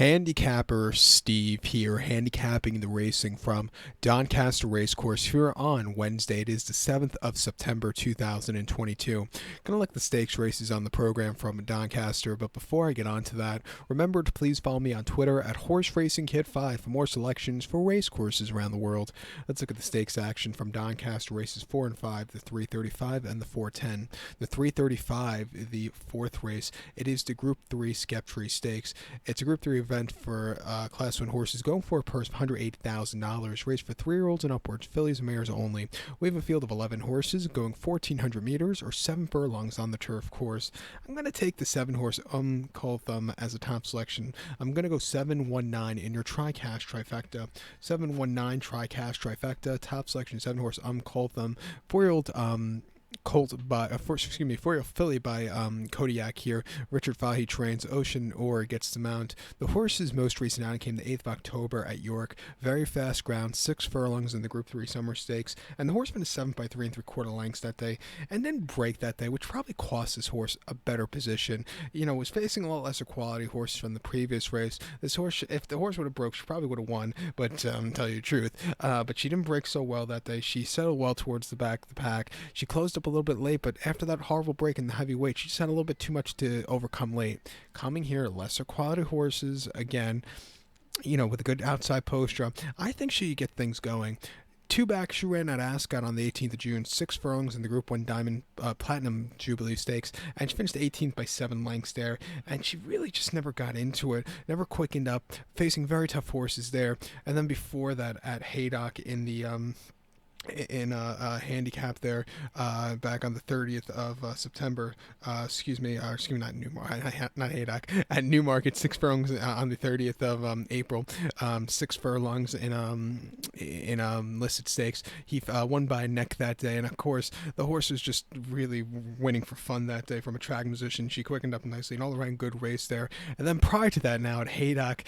Handicapper Steve here, handicapping the racing from Doncaster Racecourse here on Wednesday. It is the 7th of September 2022. Gonna look the stakes races on the program from Doncaster, but before I get on to that, remember to please follow me on Twitter at HorseRacingKid5 for more selections for racecourses around the world. Let's look at the stakes action from Doncaster races 4 and 5, the 335 and the 410. The 335, the fourth race, it is the Group 3 Sceptre Stakes. It's a Group 3 event for Class 1 horses going for a purse of $180,000, raced for 3-year-olds and upwards, fillies and mares only. We have a field of 11 horses going 1,400 meters or 7 furlongs on the turf course. I'm going to take the 7-horse Call Thumb as a top selection. I'm going to go 719 in your tri-cash trifecta. 719 tri-cash trifecta, top selection 7-horse Call Thumb. 4-year-old Colt by 4-year-old filly by Kodiak here. Richard Fahey trains. Ocean Ore gets the mount. The horse's most recent outing came the 8th of October at York. Very fast ground, 6 furlongs in the Group 3 Summer Stakes, and the horse finished 7th by 3 3/4 lengths that day, and then break that day, which probably cost this horse a better position. Was facing a lot lesser quality horses from the previous race. This horse, if the horse would have broke, she probably would have won, but tell you the truth. But she didn't break so well that day. She settled well towards the back of the pack. She closed up a little bit late, but after that horrible break in the heavyweight, she just had a little bit too much to overcome late. Coming here, lesser quality horses again, with a good outside posture. I think she could get things going. 2 back, she ran at Ascot on the 18th of June, 6 furlongs in the Group 1 Diamond Platinum Jubilee Stakes, and she finished 18th by 7 lengths there, and she really just never got into it, never quickened up, facing very tough horses there. And then before that at Haydock in the handicap there back on the 30th of September, not Newmarket, not Haydock, at Newmarket, 6 furlongs on the 30th of April, 6 furlongs in listed stakes. He won by a neck that day, and of course the horse was just really winning for fun that day from a track position. She quickened up nicely, an all-around good race there. And then prior to that, now at Haydock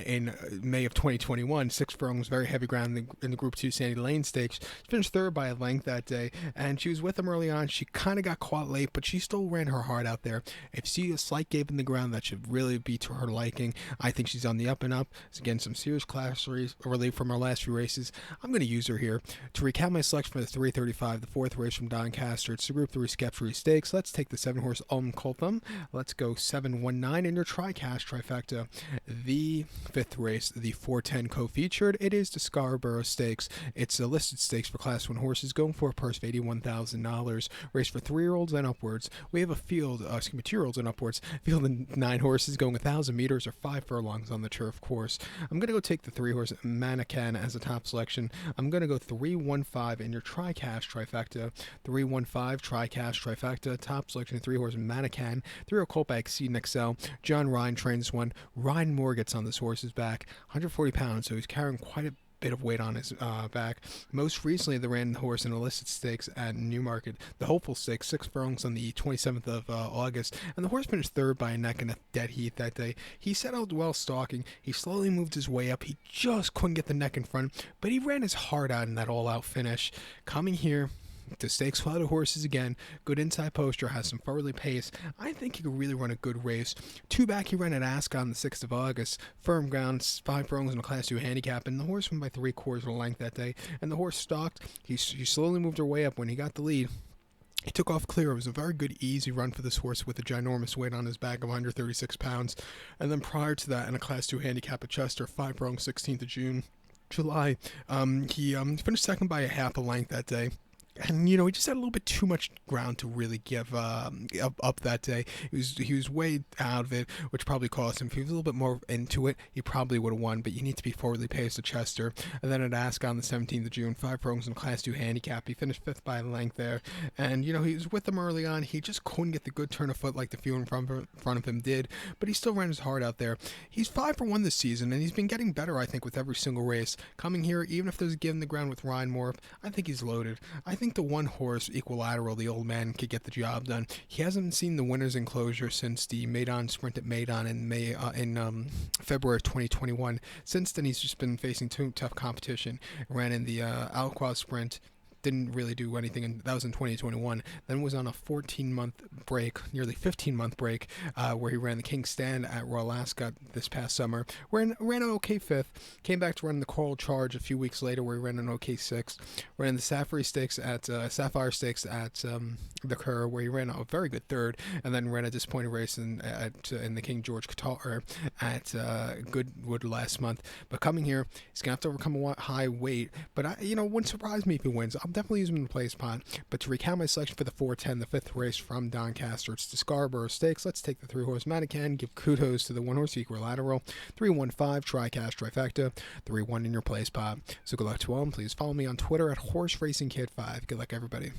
in May of 2021, 6 furlongs, very heavy ground in the Group 2 Sandy Lane Stakes. She finished 3rd by a length that day, and she was with him early on. She kind of got caught late, but she still ran her heart out there. If she see a slight gap in the ground, that should really be to her liking. I think she's on the up and up. It's again some serious class relief from her last few races. I'm going to use her here. To recap my selection for the 335, the 4th race from Doncaster, it's the Group 3 Sceptre Stakes. Let's take the 7-horse Call Thumb. Let's go 719 in your tri-cash trifecta. The 5th race, the 410 co-featured, it is the Scarbrough Stakes. It's a listed stakes for Class 1 horses going for a purse of $81,000, raced for 3-year-olds and upwards. We have a field, 2-year-olds and upwards, field of 9 horses going 1,000 meters or 5 furlongs on the turf course. I'm going to go take the 3-horse Mannequin as a top selection. I'm going to go 315 in your tri-cash trifecta. 315 tri-cash trifecta, top selection, 3-horse Mannequin. 3-year-old Colt by Exceed XL. John Ryan trains one. Ryan Moore gets on this horse's back, 140 pounds, so he's carrying quite a bit of weight on his back. Most recently, they ran the horse in illicit stakes at Newmarket, the Hopeful Stakes, 6 furlongs on the 27th of August, and the horse finished 3rd by a neck in a dead heat that day. He settled well stalking. He slowly moved his way up. He just couldn't get the neck in front, but he ran his heart out in that all-out finish. Coming here to stakes quality horses again, good inside posture, has some forwardly pace. I think he could really run a good race. 2 back, he ran at Ascot on the 6th of August. Firm ground, 5 furlongs in a Class 2 handicap, and the horse went by 3/4 of a length that day. And the horse stalked. He slowly moved her way up. When he got the lead, he took off clear. It was a very good, easy run for this horse with a ginormous weight on his back of 136 pounds. And then prior to that, in a Class 2 handicap at Chester, 5 furlongs, 16th of July, he finished 2nd by a half a length that day. And, he just had a little bit too much ground to really give up that day. He was way out of it, which probably cost him. If he was a little bit more into it, he probably would have won, but you need to be forwardly paced at Chester. And then at Ascot on the 17th of June, 5 furlongs in Class 2 handicap. He finished 5th by a length there. And, he was with them early on. He just couldn't get the good turn of foot like the few in front of him did, but he still ran his heart out there. He's 5 for 1 this season, and he's been getting better, I think, with every single race. Coming here, even if there's a give in the ground with Ryan Moore, I think he's loaded. I think the 1-horse Equilateral, the old man, could get the job done. He hasn't seen the winner's enclosure since the Maidan Sprint at Maidan in February of 2021. Since then, he's just been facing too tough competition. Ran in the Alquois Sprint didn't really do anything, and that was in 2021. Then was on a 14-month break, nearly 15-month break, where he ran the King's Stand at Royal Ascot this past summer, ran an okay fifth, came back to run the Coral Charge a few weeks later, where he ran an okay sixth, ran the Sapphire Stakes at the Kerr, where he ran a very good third, and then ran a disappointing race in the King George Qatar at Goodwood last month. But coming here, he's gonna have to overcome a high weight. But wouldn't surprise me if he wins. I'll definitely use him in the play spot. But to recount my selection for the 410, the fifth race from Doncaster, it's the Scarbrough Stakes. Let's take the 3-horse Manican. Give kudos to the 1-horse Equilateral. 315 Tri-Cash Trifecta. 3-1 in your play spot. So good luck to all. Please follow me on Twitter at HorseRacingKid5. Good luck, everybody.